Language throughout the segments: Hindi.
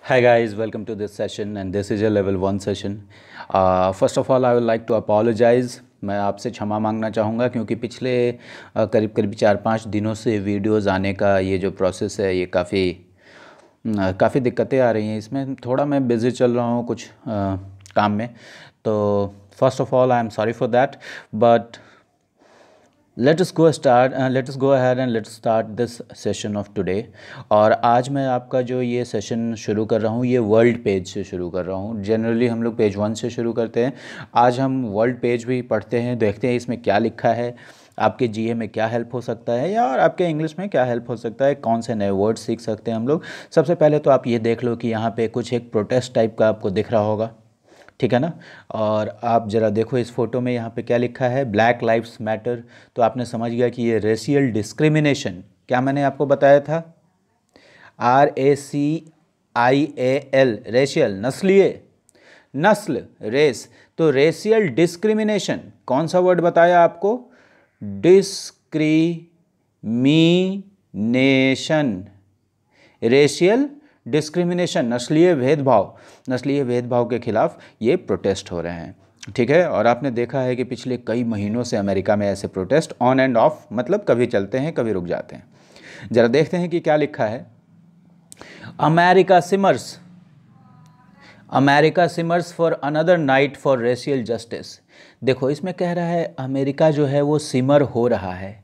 Hi guys, welcome to this session and this is a level 1 session. First of all, I would like to apologize. मैं आपसे क्षमा मांगना चाहूँगा क्योंकि पिछले करीब करीब 4-5 दिनों से वीडियोस आने का ये जो प्रोसेस है ये काफ़ी दिक्कतें आ रही हैं। इसमें थोड़ा मैं बिज़ी चल रहा हूँ कुछ काम में। तो first of all I am sorry for that, but let us go ahead and let's start this session of today। और आज मैं आपका जो ये सेशन शुरू कर रहा हूँ ये वर्ल्ड पेज से शुरू कर रहा हूँ। जनरली हम लोग पेज 1 से शुरू करते हैं, आज हम वर्ल्ड पेज भी पढ़ते हैं, देखते हैं इसमें क्या लिखा है, आपके जीए में क्या हेल्प हो सकता है या और आपके इंग्लिश में क्या हेल्प हो सकता है, कौन से नए वर्ड सीख सकते हैं हम लोग। सबसे पहले तो आप ये देख लो कि यहाँ पे कुछ एक प्रोटेस्ट टाइप का आपको दिख रहा होगा, ठीक है ना। और आप ज़रा देखो इस फ़ोटो में यहाँ पे क्या लिखा है, ब्लैक लाइव्स मैटर। तो आपने समझ गया कि ये रेशियल डिस्क्रिमिनेशन, क्या मैंने आपको बताया था, RACIAL, रेशियल, नस्लीय, नस्ल, रेस। तो रेशियल डिस्क्रिमिनेशन कौन सा वर्ड बताया आपको, डिस्क्रिमिनेशन, रेशियल डिस्क्रिमिनेशन, नस्लीय भेदभाव के खिलाफ ये प्रोटेस्ट हो रहे हैं, ठीक है। और आपने देखा है कि पिछले कई महीनों से अमेरिका में ऐसे प्रोटेस्ट ऑन एंड ऑफ, मतलब कभी चलते हैं कभी रुक जाते हैं। ज़रा देखते हैं कि क्या लिखा है। America simmers for another night for racial justice. देखो इसमें कह रहा है अमेरिका जो है वो सिमर हो रहा है,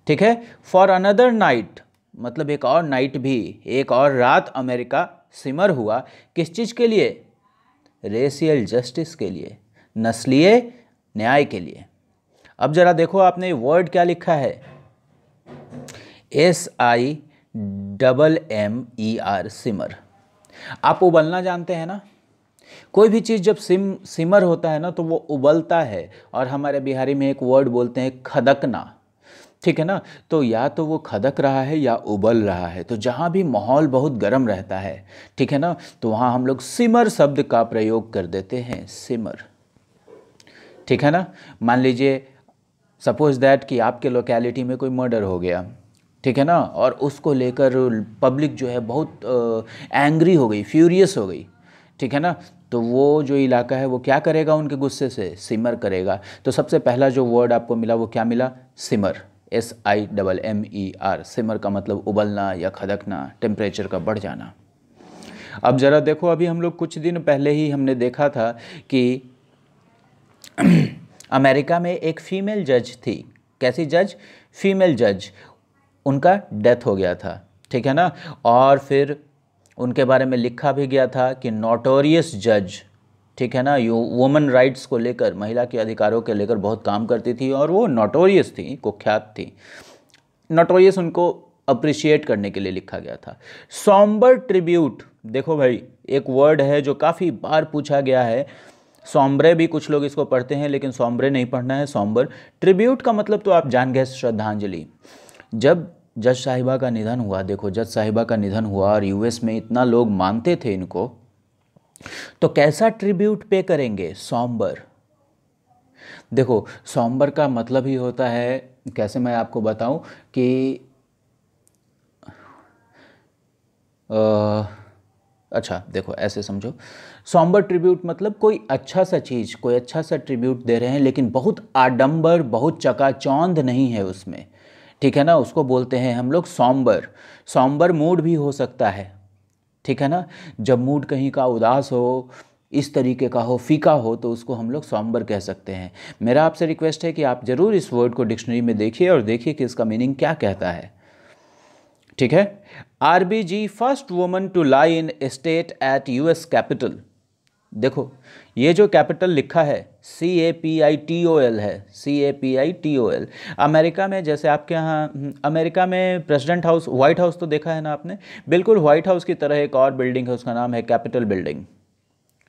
ठीक है। फॉर अनदर नाइट मतलब एक और नाइट भी, एक और रात अमेरिका सिमर हुआ, किस चीज़ के लिए, रेशियल जस्टिस के लिए, नस्लीय न्याय के लिए। अब ज़रा देखो आपने वर्ड क्या लिखा है, SIMMER, सिमर। आप उबलना जानते हैं ना, कोई भी चीज़ जब सिमर होता है ना तो वो उबलता है, और हमारे बिहारी में एक वर्ड बोलते हैं खदकना, ठीक है ना। तो या तो वो खदक रहा है या उबल रहा है। तो जहाँ भी माहौल बहुत गर्म रहता है, ठीक है ना, तो वहाँ हम लोग सिमर शब्द का प्रयोग कर देते हैं, सिमर, ठीक है ना। मान लीजिए सपोज दैट कि आपके लोकेलिटी में कोई मर्डर हो गया, ठीक है ना, और उसको लेकर पब्लिक जो है बहुत एंग्री हो गई, फ्यूरियस हो गई, ठीक है ना। तो वो जो इलाका है वो क्या करेगा, उनके गुस्से से सिमर करेगा। तो सबसे पहला जो वर्ड आपको मिला वो क्या मिला, सिमर, SIMMER, सिमर का मतलब उबलना या खदकना, टेम्परेचर का बढ़ जाना। अब ज़रा देखो अभी हम लोग कुछ दिन पहले ही हमने देखा था कि अमेरिका में एक फीमेल जज थी, कैसी जज, फीमेल जज, उनका डेथ हो गया था, ठीक है ना। और फिर उनके बारे में लिखा भी गया था कि नोटोरियस जज, ठीक है ना, वुमेन राइट्स को लेकर, महिला के अधिकारों के लेकर बहुत काम करती थी, और वो नोटोरियस थी, कुख्यात थी। नोटोरियस उनको अप्रिशिएट करने के लिए लिखा गया था। सॉम्बर ट्रिब्यूट, देखो भाई एक वर्ड है जो काफ़ी बार पूछा गया है, सॉम्ब्रे भी कुछ लोग इसको पढ़ते हैं लेकिन सॉम्ब्रे नहीं पढ़ना है, सॉम्बर। ट्रिब्यूट का मतलब तो आप जान गए, श्रद्धांजलि। जब जज साहिबा का निधन हुआ, देखो जज साहिबा का निधन हुआ और यूएस में इतना लोग मानते थे इनको, तो कैसा ट्रिब्यूट पे करेंगे, सॉम्बर। देखो सॉम्बर का मतलब ही होता है, कैसे मैं आपको बताऊं कि अच्छा देखो ऐसे समझो, सॉम्बर ट्रिब्यूट मतलब कोई अच्छा सा चीज़, कोई अच्छा सा ट्रिब्यूट दे रहे हैं लेकिन बहुत आडंबर, बहुत चकाचौंध नहीं है उसमें, ठीक है ना, उसको बोलते हैं हम लोग सॉम्बर। सॉम्बर मूड भी हो सकता है, ठीक है ना, जब मूड कहीं का उदास हो, इस तरीके का हो, फीका हो, तो उसको हम लोग सॉम्बर कह सकते हैं। मेरा आपसे रिक्वेस्ट है कि आप ज़रूर इस वर्ड को डिक्शनरी में देखिए और देखिए कि इसका मीनिंग क्या कहता है, ठीक है। RBG, first woman to lie in state at US capital. देखो ये जो कैपिटल लिखा है CAPITOL है, CAPITOL। अमेरिका में जैसे आपके यहाँ अमेरिका में प्रेसिडेंट हाउस, व्हाइट हाउस तो देखा है ना आपने, बिल्कुल व्हाइट हाउस की तरह एक और बिल्डिंग है, उसका नाम है कैपिटल बिल्डिंग,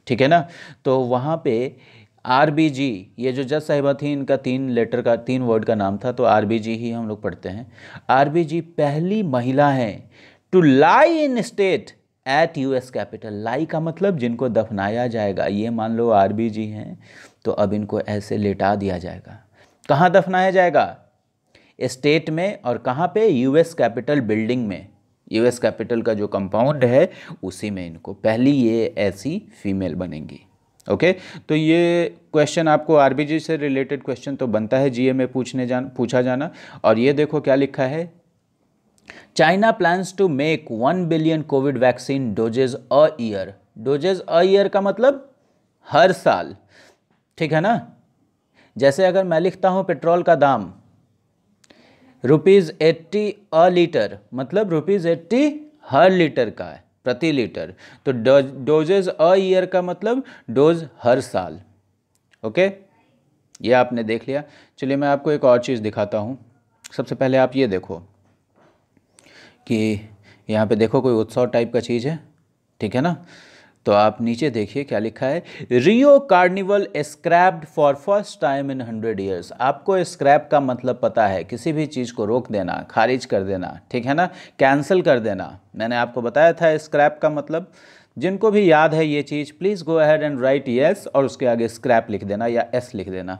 ठीक है ना। तो वहाँ पे RBG, ये जो जज साहिबा थी इनका 3 वर्ड का नाम था, तो RBG ही हम लोग पढ़ते हैं। RBG पहली महिला हैं to lie in state at US capital. Lie का मतलब जिनको दफनाया जाएगा, ये मान लो RBG हैं, तो अब इनको ऐसे लेटा दिया जाएगा। कहाँ दफनाया जाएगा, स्टेट में, और कहाँ पे, US कैपिटल बिल्डिंग में, यूएस कैपिटल का जो कंपाउंड है उसी में इनको पहली ये ऐसी फीमेल बनेंगी। ओके तो ये क्वेश्चन आपको आरबीजी से रिलेटेड क्वेश्चन तो बनता है जीए में पूछा जाना। और ये देखो क्या लिखा है, China plans to make 1 billion COVID vaccine doses a year. Doses a year का मतलब हर साल, ठीक है ना। जैसे अगर मैं लिखता हूं पेट्रोल का दाम ₹80 अ लीटर, मतलब ₹80 हर लीटर का है, प्रति लीटर। तो डोजेज अ ईयर का मतलब डोज हर साल। ओके ये आपने देख लिया। चलिए मैं आपको एक और चीज़ दिखाता हूँ। सबसे पहले आप ये देखो कि यहाँ पे देखो कोई उत्सव टाइप का चीज़ है, ठीक है ना। तो आप नीचे देखिए क्या लिखा है, Rio carnival scrapped for first time in 100 years. आपको स्क्रैप का मतलब पता है, किसी भी चीज़ को रोक देना, खारिज कर देना, ठीक है ना, कैंसिल कर देना। मैंने आपको बताया था स्क्रैप का मतलब। जिनको भी याद है ये चीज़ please go ahead and write yes और उसके आगे स्क्रैप लिख देना या एस लिख देना।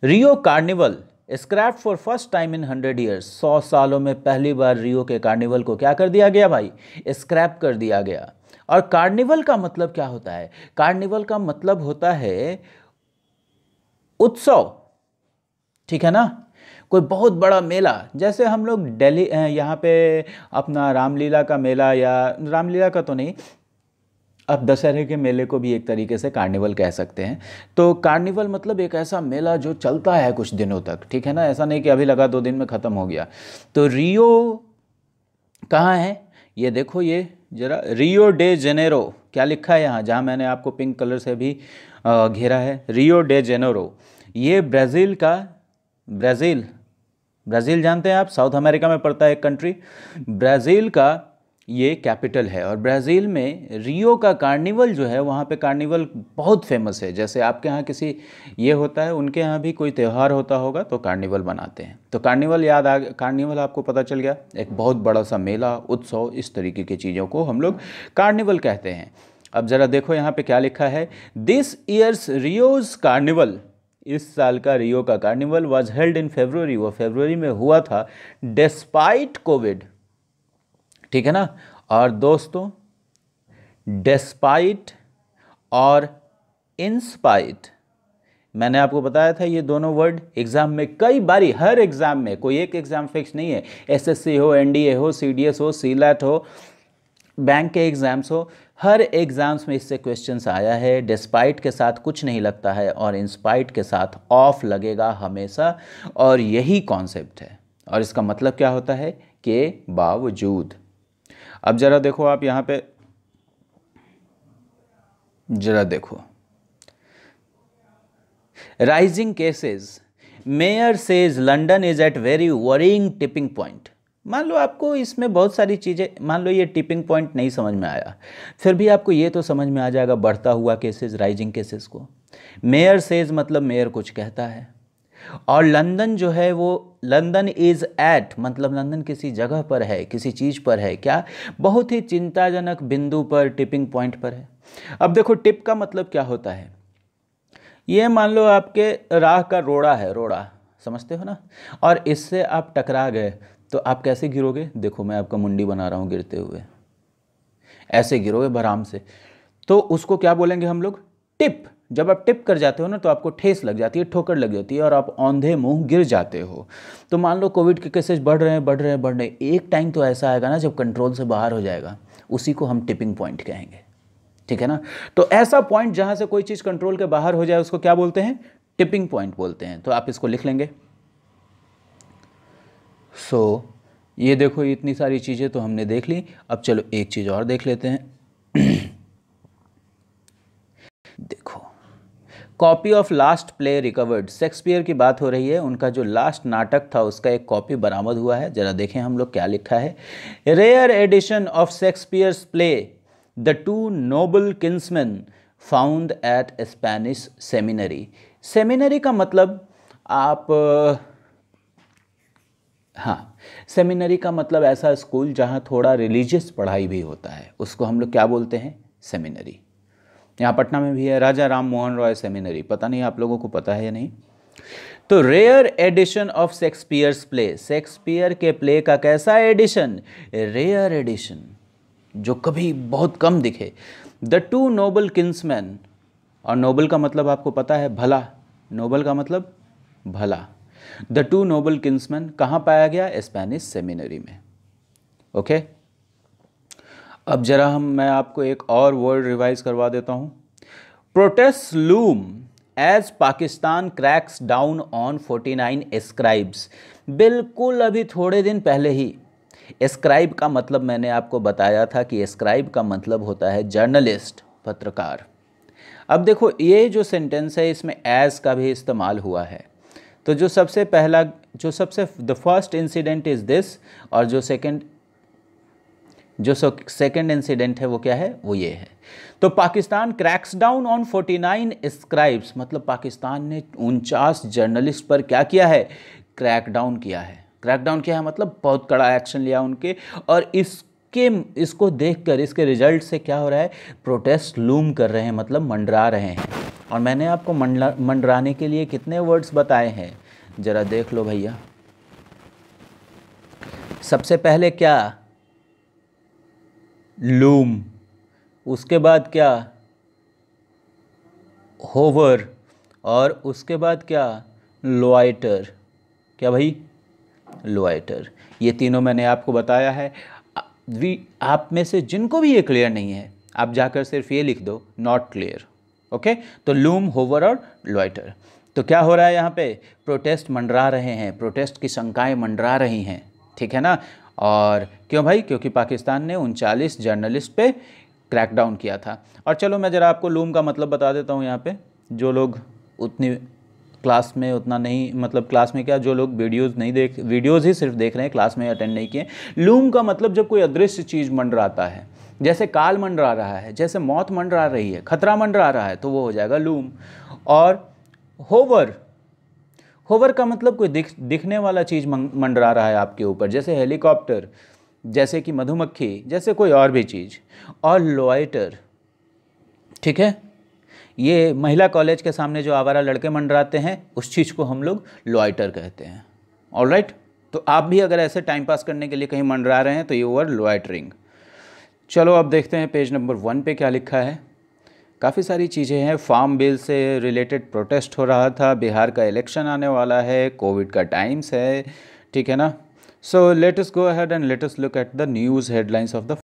Rio carnival scrap for first time in 100 years. 100 सालों में पहली बार रियो के कार्निवल को क्या कर दिया गया भाई, स्क्रैप कर दिया गया। और कार्निवल का मतलब क्या होता है, कार्निवल का मतलब होता है उत्सव, ठीक है ना, कोई बहुत बड़ा मेला। जैसे हम लोग दिल्ली यहाँ पे अपना रामलीला का मेला, या रामलीला का तो नहीं, अब दशहरे के मेले को भी एक तरीके से कार्निवल कह सकते हैं। तो कार्निवल मतलब एक ऐसा मेला जो चलता है कुछ दिनों तक, ठीक है ना, ऐसा नहीं कि अभी लगा 2 दिन में ख़त्म हो गया। तो रियो कहाँ है, ये देखो, ये जरा रियो डे जेनेरो क्या लिखा है यहाँ, जहाँ मैंने आपको पिंक कलर से भी घेरा है, रियो डे जेनेरो। ये ब्राज़ील का, ब्राज़ील जानते हैं आप, साउथ अमेरिका में पड़ता है एक कंट्री। ब्राज़ील का ये कैपिटल है। और ब्राज़ील में रियो का कार्निवल जो है, वहाँ पे कार्निवल बहुत फेमस है। जैसे आपके यहाँ किसी ये होता है, उनके यहाँ भी कोई त्यौहार होता होगा तो कार्निवल बनाते हैं। तो कार्निवल याद आ गया, कार्निवल आपको पता चल गया, एक बहुत बड़ा सा मेला, उत्सव, इस तरीके की चीज़ों को हम लोग कार्निवल कहते हैं। अब ज़रा देखो यहाँ पे क्या लिखा है, दिस ईयर्स रियोज कार्निवल, इस साल का रियो का कार्निवल वॉज हेल्ड इन फरवरी, वो फरवरी में हुआ था, डिस्पाइट कोविड, ठीक है ना। और दोस्तों डिस्पाइट और इंस्पाइट, मैंने आपको बताया था ये दोनों वर्ड एग्जाम में कई बारी, हर एग्जाम में, कोई एक एग्जाम फिक्स नहीं है, एसएससी हो, एनडीए हो, सीडीएस हो, सीलैट हो, बैंक के एग्जाम्स हो, हर एग्जाम्स में इससे क्वेश्चंस आया है। डिस्पाइट के साथ कुछ नहीं लगता है और इंस्पाइट के साथ ऑफ लगेगा हमेशा, और यही कॉन्सेप्ट है। और इसका मतलब क्या होता है, के बावजूद। अब जरा देखो आप यहाँ पे, जरा देखो, rising cases, mayor says London is at very worrying tipping point. मान लो आपको इसमें बहुत सारी चीज़ें, मान लो ये टिपिंग पॉइंट नहीं समझ में आया, फिर भी आपको ये तो समझ में आ जाएगा बढ़ता हुआ केसेस, राइजिंग केसेस को। मेयर सेज मतलब मेयर कुछ कहता है, और लंदन जो है वो, लंदन इज़ एट मतलब लंदन किसी जगह पर है, किसी चीज़ पर है, क्या, बहुत ही चिंताजनक बिंदु पर, टिपिंग पॉइंट पर है। अब देखो टिप का मतलब क्या होता है, ये मान लो आपके राह का रोड़ा है, रोड़ा समझते हो ना, और इससे आप टकरा गए तो आप कैसे गिरोगे, देखो मैं आपका मुंडी बना रहा हूँ गिरते हुए, ऐसे गिरोगे बराम से। तो उसको क्या बोलेंगे हम लोग, टिप। जब आप टिप कर जाते हो ना तो आपको ठेस लग जाती है, ठोकर लग जाती है और आप औंधे मुंह गिर जाते हो। तो मान लो कोविड के केसेस बढ़ रहे हैं, बढ़ रहे हैं, बढ़ रहे हैं, एक टाइम तो ऐसा आएगा ना जब कंट्रोल से बाहर हो जाएगा, उसी को हम टिपिंग पॉइंट कहेंगे, ठीक है ना। तो ऐसा पॉइंट जहां से कोई चीज़ कंट्रोल के बाहर हो जाए उसको क्या बोलते हैं, टिपिंग पॉइंट बोलते हैं। तो आप इसको लिख लेंगे। सो ये देखो इतनी सारी चीज़ें तो हमने देख ली। अब चलो एक चीज़ और देख लेते हैं। देखो, copy of last play recovered, Shakespeare की बात हो रही है, उनका जो लास्ट नाटक था उसका एक कॉपी बरामद हुआ है। जरा देखें हम लोग क्या लिखा है, rare edition of Shakespeare's play the two noble kinsmen found at Spanish seminary. Seminary का मतलब आप, हाँ, सेमिनरी का मतलब ऐसा स्कूल जहाँ थोड़ा रिलीजियस पढ़ाई भी होता है, उसको हम लोग क्या बोलते हैं, सेमिनरी। यहाँ पटना में भी है राजा राम मोहन रॉय सेमिनरी, पता नहीं आप लोगों को पता है या नहीं। तो rare edition of Shakespeare's play, Shakespeare के प्ले का कैसा एडिशन? रेयर एडिशन, जो कभी बहुत कम दिखे। द टू नोबल किंग्समैन, और नोबल का मतलब आपको पता है भला, नोबल का मतलब भला। द टू नोबल किंग्समैन कहाँ पाया गया? स्पेनिश सेमिनरी में। ओके, अब जरा मैं आपको एक और वर्ड रिवाइज करवा देता हूँ। Protest loom as Pakistan cracks down on 49 scribes. बिल्कुल अभी थोड़े दिन पहले ही स्क्राइब का मतलब मैंने आपको बताया था कि स्क्राइब का मतलब होता है जर्नलिस्ट, पत्रकार। अब देखो ये जो सेंटेंस है इसमें एज का भी इस्तेमाल हुआ है। तो जो सबसे पहला, जो सबसे the first incident is this, और जो सेकंड इंसिडेंट है वो क्या है? वो ये है। तो Pakistan cracks down on 49 scribes, मतलब पाकिस्तान ने 49 जर्नलिस्ट पर क्या किया है? क्रैकडाउन किया है। क्रैकडाउन किया है मतलब बहुत कड़ा एक्शन लिया उनके, और इसको देखकर इसके रिजल्ट से क्या हो रहा है? प्रोटेस्ट लूम कर रहे हैं, मतलब मंडरा रहे हैं। और मैंने आपको मंडराने के लिए कितने वर्ड्स बताए हैं, जरा देख लो भैया। सबसे पहले क्या? लूम, उसके बाद क्या? होवर, और उसके बाद क्या? लोआइटर। क्या भाई? लोआइटर। ये तीनों मैंने आपको बताया है। आप में से जिनको भी ये क्लियर नहीं है, आप जाकर सिर्फ ये लिख दो नॉट क्लियर। ओके, तो लूम, होवर और लोआइटर। तो क्या हो रहा है यहाँ पे? प्रोटेस्ट मंडरा रहे हैं, प्रोटेस्ट की शंकाएं मंडरा रही हैं, ठीक है ना। और क्यों भाई? क्योंकि पाकिस्तान ने 39 जर्नलिस्ट पे क्रैकडाउन किया था। और चलो मैं ज़रा आपको लूम का मतलब बता देता हूँ यहाँ पे, जो लोग उतनी क्लास में उतना नहीं, मतलब क्लास में क्या, जो लोग वीडियोज़ ही सिर्फ देख रहे हैं, क्लास में अटेंड नहीं किए। लूम का मतलब जब कोई अदृश्य चीज़ मंडराता है, जैसे काल मंडरा रहा है, जैसे मौत मंडरा रही है, खतरा मंडरा रहा है, तो वो हो जाएगा लूम। और होवर, होवर का मतलब कोई दिखने वाला चीज़ मंडरा रहा है आपके ऊपर, जैसे हेलीकॉप्टर, जैसे कि मधुमक्खी, जैसे कोई और भी चीज़। और लोआइटर, ठीक है, ये महिला कॉलेज के सामने जो आवारा लड़के मंडराते हैं, उस चीज़ को हम लोग लोआइटर कहते हैं। ऑलराइट, तो आप भी अगर ऐसे टाइम पास करने के लिए कहीं मंडरा रहे हैं तो ये वर्ड लोआइटरिंग। चलो अब देखते हैं पेज नंबर 1 पे क्या लिखा है। काफ़ी सारी चीज़ें हैं। फार्म बिल से रिलेटेड प्रोटेस्ट हो रहा था, बिहार का इलेक्शन आने वाला है, कोविड का टाइम्स है, ठीक है ना। So let us go ahead and let us look at the news headlines of the